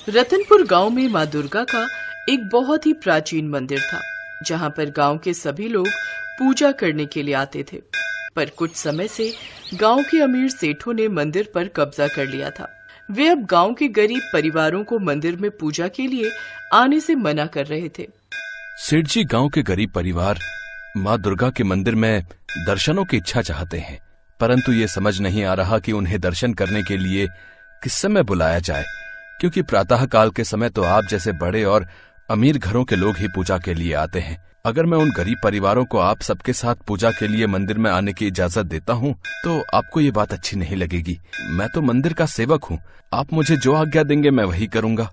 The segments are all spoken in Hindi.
रतनपुर गांव में माँ दुर्गा का एक बहुत ही प्राचीन मंदिर था, जहां पर गांव के सभी लोग पूजा करने के लिए आते थे। पर कुछ समय से गांव के अमीर सेठों ने मंदिर पर कब्जा कर लिया था। वे अब गांव के गरीब परिवारों को मंदिर में पूजा के लिए आने से मना कर रहे थे। सेठ जी गांव के गरीब परिवार माँ दुर्गा के मंदिर में दर्शनों की इच्छा चाहते हैं, परंतु ये समझ नहीं आ रहा कि उन्हें दर्शन करने के लिए किस समय बुलाया जाए, क्योंकि प्रातः काल के समय तो आप जैसे बड़े और अमीर घरों के लोग ही पूजा के लिए आते हैं। अगर मैं उन गरीब परिवारों को आप सबके साथ पूजा के लिए मंदिर में आने की इजाजत देता हूँ तो आपको ये बात अच्छी नहीं लगेगी। मैं तो मंदिर का सेवक हूँ, आप मुझे जो आज्ञा देंगे मैं वही करूँगा।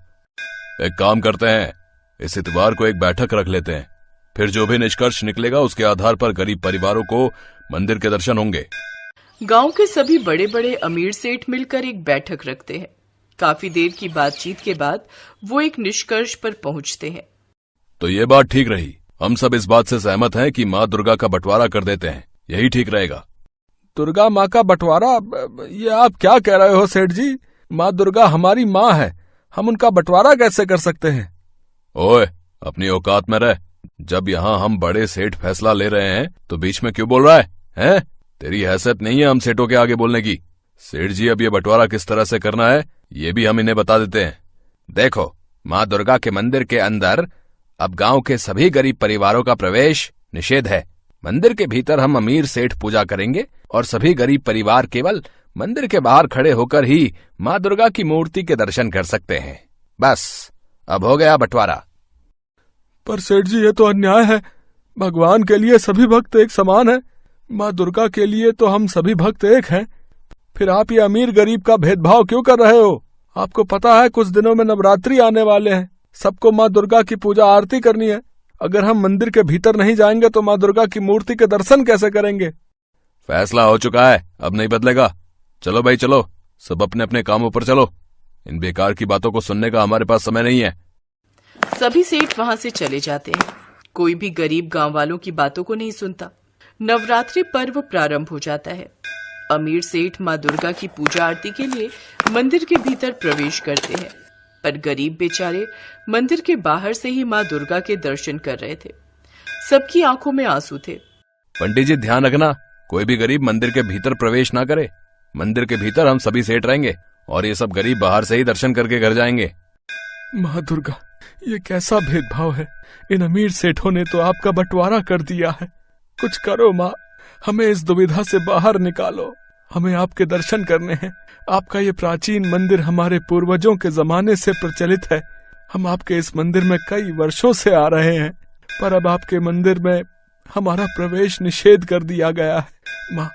एक काम करते हैं, इस इतवार को एक बैठक रख लेते हैं, फिर जो भी निष्कर्ष निकलेगा उसके आधार पर गरीब परिवारों को मंदिर के दर्शन होंगे। गांव के सभी बड़े बड़े अमीर सेठ मिलकर एक बैठक रखते हैं। काफी देर की बातचीत के बाद वो एक निष्कर्ष पर पहुंचते हैं। तो ये बात ठीक रही, हम सब इस बात से सहमत हैं कि माँ दुर्गा का बंटवारा कर देते हैं, यही ठीक रहेगा। दुर्गा माँ का बंटवारा? ये आप क्या कह रहे हो सेठ जी? माँ दुर्गा हमारी माँ है, हम उनका बंटवारा कैसे कर सकते हैं? ओए, अपनी औकात में रह। जब यहाँ हम बड़े सेठ फैसला ले रहे हैं तो बीच में क्यों बोल रहा है, हैं? तेरी हैसियत नहीं है हम सेठों के आगे बोलने की। सेठ जी, अब ये बंटवारा किस तरह से करना है ये भी हम इन्हें बता देते हैं। देखो, माँ दुर्गा के मंदिर के अंदर अब गांव के सभी गरीब परिवारों का प्रवेश निषेध है। मंदिर के भीतर हम अमीर सेठ पूजा करेंगे और सभी गरीब परिवार केवल मंदिर के बाहर खड़े होकर ही माँ दुर्गा की मूर्ति के दर्शन कर सकते हैं। बस, अब हो गया बंटवारा। पर सेठ जी, ये तो अन्याय है। भगवान के लिए सभी भक्त एक समान है, माँ दुर्गा के लिए तो हम सभी भक्त एक हैं। फिर आप ये अमीर गरीब का भेदभाव क्यों कर रहे हो? आपको पता है कुछ दिनों में नवरात्रि आने वाले हैं, सबको माँ दुर्गा की पूजा आरती करनी है। अगर हम मंदिर के भीतर नहीं जाएंगे तो माँ दुर्गा की मूर्ति के दर्शन कैसे करेंगे? फैसला हो चुका है, अब नहीं बदलेगा। चलो भाई चलो, सब अपने अपने कामों पर चलो। इन बेकार की बातों को सुनने का हमारे पास समय नहीं है। सभी सेठ वहां से चले जाते हैं। कोई भी गरीब गांव वालों की बातों को नहीं सुनता। नवरात्रि पर्व प्रारंभ हो जाता है। अमीर सेठ माँ दुर्गा की पूजा आरती के लिए मंदिर के भीतर प्रवेश करते हैं, पर गरीब बेचारे मंदिर के बाहर से ही माँ दुर्गा के दर्शन कर रहे थे। सबकी आंखों में आंसू थे। पंडित जी, ध्यान रखना, कोई भी गरीब मंदिर के भीतर प्रवेश ना करे। मंदिर के भीतर हम सभी सेठ रहेंगे और ये सब गरीब बाहर से ही दर्शन करके घर जाएंगे। माँ दुर्गा, ये कैसा भेदभाव है? इन अमीर सेठों ने तो आपका बंटवारा कर दिया है। कुछ करो माँ, हमें इस दुविधा से बाहर निकालो। हमें आपके दर्शन करने हैं। आपका ये प्राचीन मंदिर हमारे पूर्वजों के जमाने से प्रचलित है। हम आपके इस मंदिर में कई वर्षों से आ रहे हैं, पर अब आपके मंदिर में हमारा प्रवेश निषेध कर दिया गया है। माँ,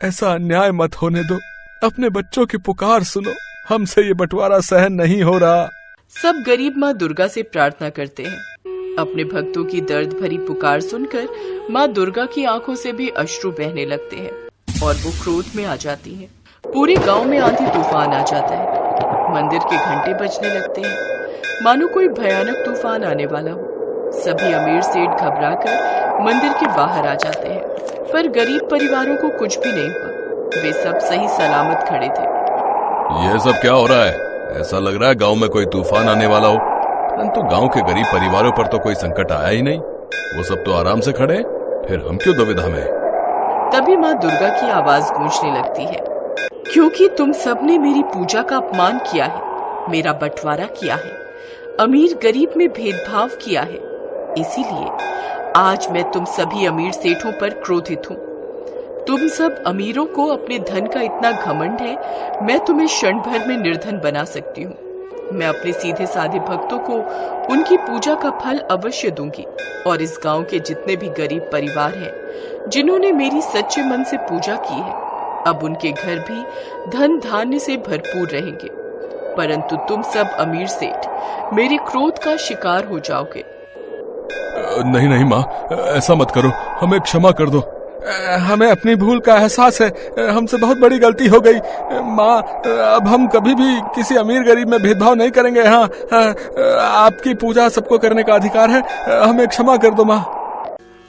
ऐसा अन्याय मत होने दो। अपने बच्चों की पुकार सुनो, हमसे ये बंटवारा सहन नहीं हो रहा। सब गरीब माँ दुर्गा से प्रार्थना करते हैं। अपने भक्तों की दर्द भरी पुकार सुनकर माँ दुर्गा की आंखों से भी अश्रु बहने लगते हैं और वो क्रोध में आ जाती हैं। पूरे गांव में आंधी तूफान आ जाता है। मंदिर के घंटे बजने लगते हैं, मानो कोई भयानक तूफान आने वाला हो। सभी अमीर सेठ घबराकर मंदिर के बाहर आ जाते हैं, पर गरीब परिवारों को कुछ भी नहीं हुआ। वे सब सही सलामत खड़े थे। ये सब क्या हो रहा है? ऐसा लग रहा है गांव में कोई तूफान आने वाला हो, परंतु गांव के गरीब परिवारों पर तो कोई संकट आया ही नहीं। वो सब तो आराम से खड़े, फिर हम क्यों दुविधा में? तभी माँ दुर्गा की आवाज गूंजने लगती है, क्योंकि तुम सबने मेरी पूजा का अपमान किया है, मेरा बंटवारा किया है, अमीर गरीब में भेदभाव किया है। इसीलिए आज मैं तुम सभी अमीर सेठों पर क्रोधित हूँ। तुम सब अमीरों को अपने धन का इतना घमंड है, मैं तुम्हें क्षण भर में निर्धन बना सकती हूँ। मैं अपने सीधे साधे भक्तों को उनकी पूजा का फल अवश्य दूंगी और इस गांव के जितने भी गरीब परिवार हैं, जिन्होंने मेरी सच्चे मन से पूजा की है, अब उनके घर भी धन धान्य से भरपूर रहेंगे। परंतु तुम सब अमीर सेठ मेरे क्रोध का शिकार हो जाओगे। नहीं नहीं माँ, ऐसा मत करो, हमें क्षमा कर दो। हमें अपनी भूल का एहसास है, हमसे बहुत बड़ी गलती हो गई। माँ, अब हम कभी भी किसी अमीर गरीब में भेदभाव नहीं करेंगे। हाँ, आपकी पूजा सबको करने का अधिकार है, हमें क्षमा कर दो माँ।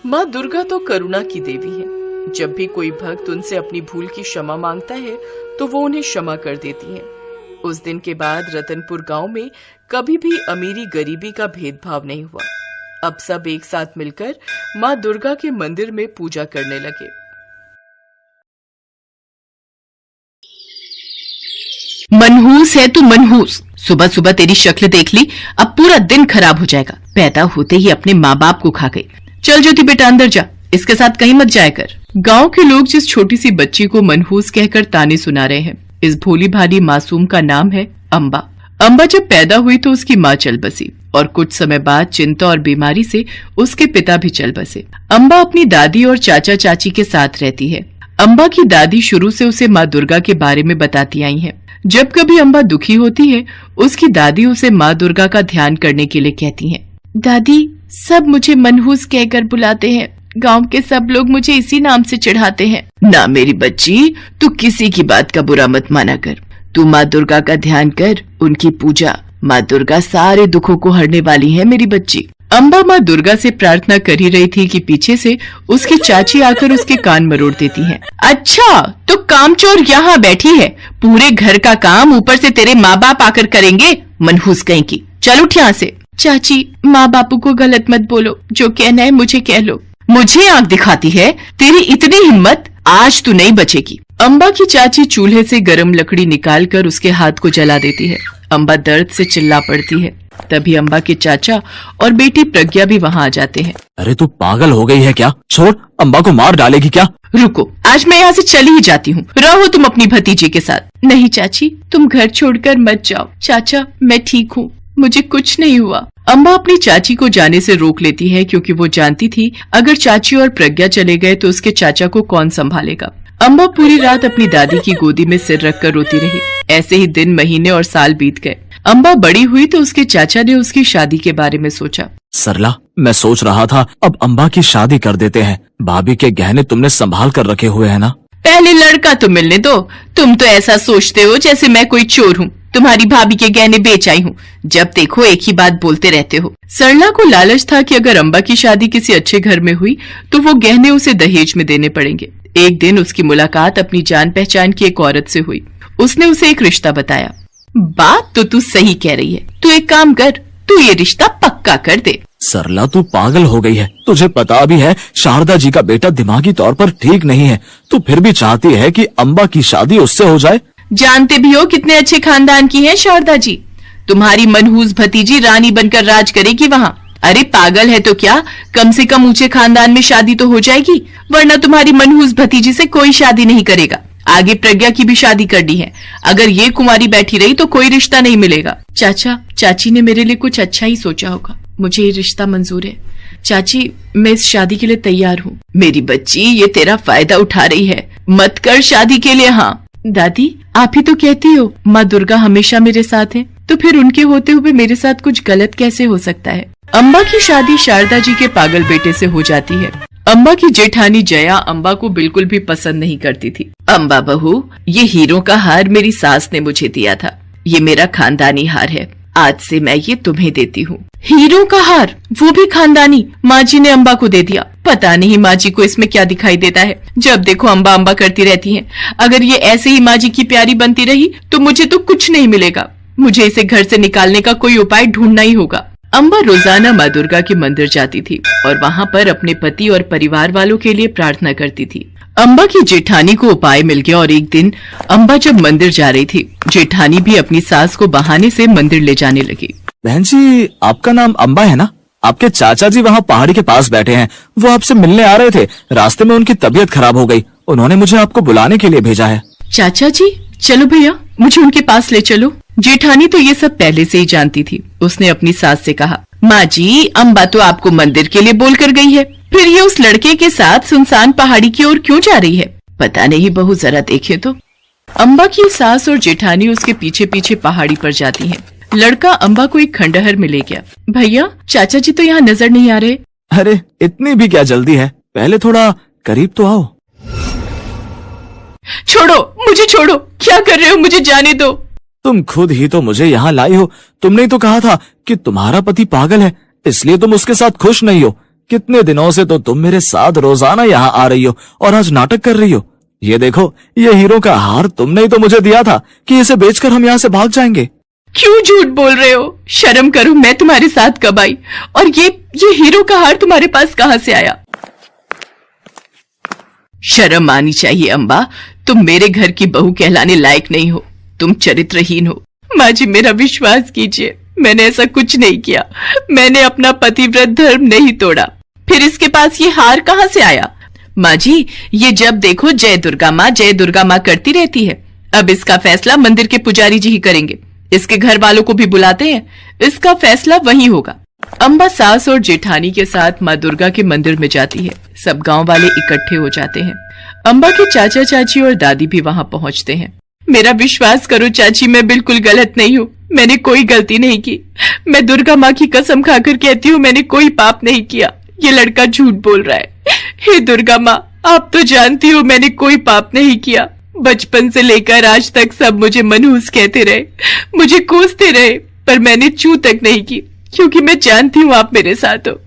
माँ दुर्गा तो करुणा की देवी है। जब भी कोई भक्त उनसे अपनी भूल की क्षमा मांगता है तो वो उन्हें क्षमा कर देती हैं। उस दिन के बाद रतनपुर गांव में कभी भी अमीरी गरीबी का भेदभाव नहीं हुआ। अब सब एक साथ मिलकर माँ दुर्गा के मंदिर में पूजा करने लगे। मनहूस है तू मनहूस। सुबह सुबह तेरी शक्ल देख ली, अब पूरा दिन खराब हो जाएगा। पैदा होते ही अपने माँ बाप को खा गई। चल ज्योति बेटा अंदर जा, इसके साथ कहीं मत जाया कर। गांव के लोग जिस छोटी सी बच्ची को मनहूस कहकर ताने सुना रहे हैं, इस भोली भाली मासूम का नाम है अम्बा। अम्बा जब पैदा हुई तो उसकी माँ चल बसी और कुछ समय बाद चिंता और बीमारी से उसके पिता भी चल बसे। अम्बा अपनी दादी और चाचा चाची के साथ रहती है। अम्बा की दादी शुरू से उसे माँ दुर्गा के बारे में बताती आई हैं। जब कभी अम्बा दुखी होती है, उसकी दादी उसे माँ दुर्गा का ध्यान करने के लिए कहती हैं। दादी, सब मुझे मनहूस कहकर बुलाते हैं। गांव के सब लोग मुझे इसी नाम से चिढ़ाते हैं। ना मेरी बच्ची, तू किसी की बात का बुरा मत माना कर। तू माँ दुर्गा का ध्यान कर, उनकी पूजा। माँ दुर्गा सारे दुखों को हरने वाली है मेरी बच्ची। अम्बा माँ दुर्गा से प्रार्थना कर ही रही थी कि पीछे से उसकी चाची आकर उसके कान मरोड़ देती हैं। अच्छा, तो कामचोर यहाँ बैठी है, पूरे घर का काम ऊपर से तेरे माँ बाप आकर करेंगे। मनहूस कहीं की, चल उठ यहाँ से। चाची, माँ बापू को गलत मत बोलो, जो कहना है मुझे कह लो। मुझे आंख दिखाती है, तेरी इतनी हिम्मत, आज तू नहीं बचेगी। अम्बा की चाची चूल्हे से गरम लकड़ी निकालकर उसके हाथ को जला देती है। अम्बा दर्द से चिल्ला पड़ती है। तभी अम्बा के चाचा और बेटी प्रज्ञा भी वहाँ आ जाते हैं। अरे तू पागल हो गई है क्या? छोड़, अम्बा को मार डालेगी क्या? रुको, आज मैं यहाँ से चली ही जाती हूँ। रहो तुम अपनी भतीजी के साथ। नहीं चाची, तुम घर छोड़कर मत जाओ। चाचा, मैं ठीक हूँ, मुझे कुछ नहीं हुआ। अम्बा अपनी चाची को जाने से रोक लेती है, क्योंकि वो जानती थी अगर चाची और प्रज्ञा चले गए तो उसके चाचा को कौन संभालेगा। अम्बा पूरी रात अपनी दादी की गोदी में सिर रखकर रोती रही। ऐसे ही दिन, महीने और साल बीत गए। अम्बा बड़ी हुई तो उसके चाचा ने उसकी शादी के बारे में सोचा। सरला, मैं सोच रहा था अब अम्बा की शादी कर देते हैं। भाभी के गहने तुमने संभाल कर रखे हुए हैं ना? पहले लड़का तो मिलने दो। तुम तो ऐसा सोचते हो जैसे मैं कोई चोर हूँ। तुम्हारी भाभी के गहने बेच आई हूँ। जब देखो एक ही बात बोलते रहते हो। सरला को लालच था कि अगर अम्बा की शादी किसी अच्छे घर में हुई तो वो गहने उसे दहेज में देने पड़ेंगे। एक दिन उसकी मुलाकात अपनी जान पहचान की एक औरत से हुई। उसने उसे एक रिश्ता बताया। बात तो तू सही कह रही है, तू एक काम कर, तू ये रिश्ता पक्का कर दे। सरला, तू पागल हो गई है। तुझे पता भी है शारदा जी का बेटा दिमागी तौर पर ठीक नहीं है। तू फिर भी चाहती है कि अम्बा की शादी उससे हो जाए। जानते भी हो कितने अच्छे खानदान की है शारदा जी। तुम्हारी मनहूस भतीजी रानी बनकर राज करेगी वहाँ। अरे पागल है तो क्या, कम से कम ऊंचे खानदान में शादी तो हो जाएगी, वरना तुम्हारी मनहूस भतीजी से कोई शादी नहीं करेगा। आगे प्रज्ञा की भी शादी करनी है। अगर ये कुंवारी बैठी रही तो कोई रिश्ता नहीं मिलेगा। चाचा, चाची ने मेरे लिए कुछ अच्छा ही सोचा होगा। मुझे ये रिश्ता मंजूर है। चाची, मैं इस शादी के लिए तैयार हूँ। मेरी बच्ची, ये तेरा फायदा उठा रही है। मत कर शादी के लिए। हाँ दादी, आप ही तो कहती हो माँ दुर्गा हमेशा मेरे साथ है, तो फिर उनके होते हुए मेरे साथ कुछ गलत कैसे हो सकता है। अम्बा की शादी शारदा जी के पागल बेटे से हो जाती है। अम्बा की जेठानी जया अम्बा को बिल्कुल भी पसंद नहीं करती थी। अम्बा बहू, ये हीरों का हार मेरी सास ने मुझे दिया था। ये मेरा खानदानी हार है। आज से मैं ये तुम्हें देती हूँ। हीरों का हार, वो भी खानदानी? माँ जी ने अम्बा को दे दिया। पता नहीं माँ जी को इसमें क्या दिखाई देता है। जब देखो अम्बा अम्बा करती रहती हैं। अगर ये ऐसे ही माँ जी की प्यारी बनती रही तो मुझे तो कुछ नहीं मिलेगा। मुझे इसे घर से निकालने का कोई उपाय ढूंढना ही होगा। अम्बा रोजाना माँ दुर्गा के मंदिर जाती थी और वहाँ पर अपने पति और परिवार वालों के लिए प्रार्थना करती थी। अम्बा की जेठानी को उपाय मिल गया और एक दिन अम्बा जब मंदिर जा रही थी, जेठानी भी अपनी सास को बहाने से मंदिर ले जाने लगी। बहन जी, आपका नाम अम्बा है ना? आपके चाचा जी वहाँ पहाड़ी के पास बैठे हैं। वो आपसे मिलने आ रहे थे। रास्ते में उनकी तबीयत खराब हो गई। उन्होंने मुझे आपको बुलाने के लिए भेजा है। चाचा जी, चलो भैया, मुझे उनके पास ले चलो। जेठानी तो ये सब पहले से ही जानती थी। उसने अपनी सास से कहा, माँ जी, अम्बा तो आपको मंदिर के लिए बोल कर गई है, फिर ये उस लड़के के साथ सुनसान पहाड़ी की ओर क्यों जा रही है? पता नहीं बहू, जरा देखे तो। अम्बा की सास और जेठानी उसके पीछे पीछे पहाड़ी पर जाती हैं। लड़का अम्बा को एक खंडहर में ले गया। भैया, चाचा जी तो यहाँ नजर नहीं आ रहे। अरे इतनी भी क्या जल्दी है, पहले थोड़ा करीब तो आओ। छोड़ो, मुझे छोड़ो, क्या कर रहे हो? मुझे जाने दो। तुम खुद ही तो मुझे यहाँ लाई हो। तुमने तो कहा था कि तुम्हारा पति पागल है, इसलिए तुम उसके साथ खुश नहीं हो। कितने दिनों से तो तुम मेरे साथ रोजाना यहाँ आ रही हो और आज नाटक कर रही हो। ये देखो, ये हीरो का हार तुमने ही तो मुझे दिया था कि इसे बेचकर हम यहाँ से भाग जाएंगे। क्यों झूठ बोल रहे हो? शर्म करो, मैं तुम्हारे साथ कब आई? और ये हीरो का हार तुम्हारे पास कहाँ से आया? शर्म आनी चाहिए अम्बा, तुम मेरे घर की बहू कहलाने लायक नहीं हो, तुम चरित्रहीन हो। माँ जी, मेरा विश्वास कीजिए, मैंने ऐसा कुछ नहीं किया, मैंने अपना पतिव्रत धर्म नहीं तोड़ा। फिर इसके पास ये हार कहाँ से आया? माँ जी, ये जब देखो जय दुर्गा माँ करती रहती है। अब इसका फैसला मंदिर के पुजारी जी ही करेंगे, इसके घर वालों को भी बुलाते हैं, इसका फैसला वही होगा। अम्बा सास और जेठानी के साथ माँ दुर्गा के मंदिर में जाती है। सब गांव वाले इकट्ठे हो जाते हैं। अम्बा के चाचा चाची और दादी भी वहां पहुंचते हैं। मेरा विश्वास करो चाची, मैं बिल्कुल गलत नहीं हूँ, मैंने कोई गलती नहीं की। मैं दुर्गा माँ की कसम खाकर कहती हूँ, मैंने कोई पाप नहीं किया। ये लड़का झूठ बोल रहा है। हे दुर्गा माँ, आप तो जानती हो मैंने कोई पाप नहीं किया। बचपन से लेकर आज तक सब मुझे मनहूस कहते रहे, मुझे कोसते रहे, पर मैंने चू तक नहीं की, क्योंकि मैं जानती हूँ आप मेरे साथ हो।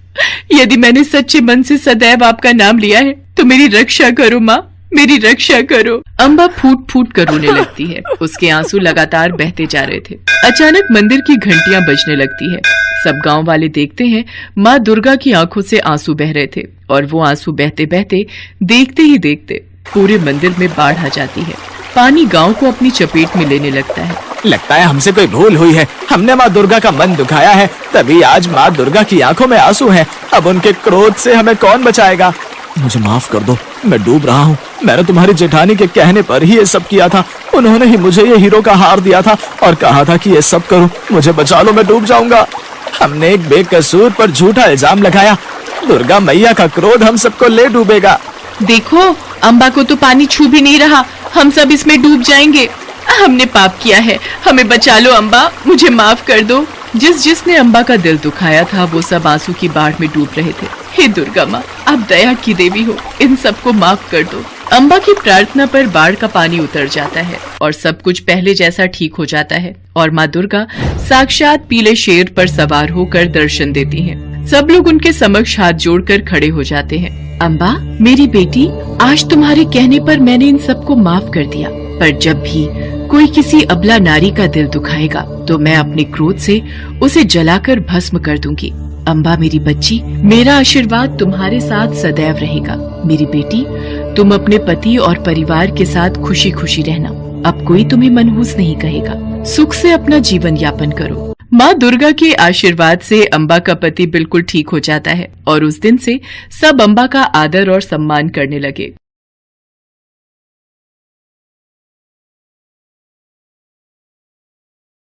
यदि मैंने सच्चे मन से सदैव आपका नाम लिया है तो मेरी रक्षा करो माँ, मेरी रक्षा करो। अम्बा फूट फूट कर रोने लगती है। उसके आंसू लगातार बहते जा रहे थे। अचानक मंदिर की घंटियां बजने लगती है। सब गांव वाले देखते हैं माँ दुर्गा की आंखों से आंसू बह रहे थे, और वो आंसू बहते बहते देखते ही देखते पूरे मंदिर में बाढ़ आ जाती है। पानी गांव को अपनी चपेट में लेने लगता है। लगता है हमसे कोई भूल हुई है, हमने माँ दुर्गा का मन दुखाया है, तभी आज माँ दुर्गा की आंखों में आंसू हैं। अब उनके क्रोध से हमें कौन बचाएगा? मुझे माफ कर दो, मैं डूब रहा हूँ। मैंने तुम्हारी जेठानी के कहने पर ही ये सब किया था। उन्होंने ही मुझे ये हीरो का हार दिया था और कहा था कि ये सब करूँ। मुझे बचा लो, मैं डूब जाऊंगा। हमने एक बेकसूर पर झूठा इल्जाम लगाया। दुर्गा मैया का क्रोध हम सबको ले डूबेगा। देखो, अम्बा को तो पानी छू भी नहीं रहा, हम सब इसमें डूब जाएंगे। हमने पाप किया है, हमें बचा लो अम्बा, मुझे माफ कर दो। जिसने अम्बा का दिल दुखाया था वो सब आंसू की बाढ़ में डूब रहे थे। हे दुर्गा माँ, आप दया की देवी हो, इन सबको माफ कर दो। अम्बा की प्रार्थना पर बाढ़ का पानी उतर जाता है और सब कुछ पहले जैसा ठीक हो जाता है, और माँ दुर्गा साक्षात पीले शेर पर सवार होकर दर्शन देती हैं। सब लोग उनके समक्ष हाथ जोड़कर खड़े हो जाते हैं। अम्बा, मेरी बेटी, आज तुम्हारे कहने पर मैंने इन सबको माफ कर दिया, पर जब भी कोई किसी अबला नारी का दिल दुखाएगा तो मैं अपने क्रोध से उसे जलाकर भस्म कर दूंगी। अम्बा मेरी बच्ची, मेरा आशीर्वाद तुम्हारे साथ सदैव रहेगा। मेरी बेटी, तुम अपने पति और परिवार के साथ खुशी खुशी रहना। अब कोई तुम्हें मनहूस नहीं कहेगा। सुख से अपना जीवन यापन करो। माँ दुर्गा के आशीर्वाद से अम्बा का पति बिल्कुल ठीक हो जाता है और उस दिन से सब अम्बा का आदर और सम्मान करने लगे।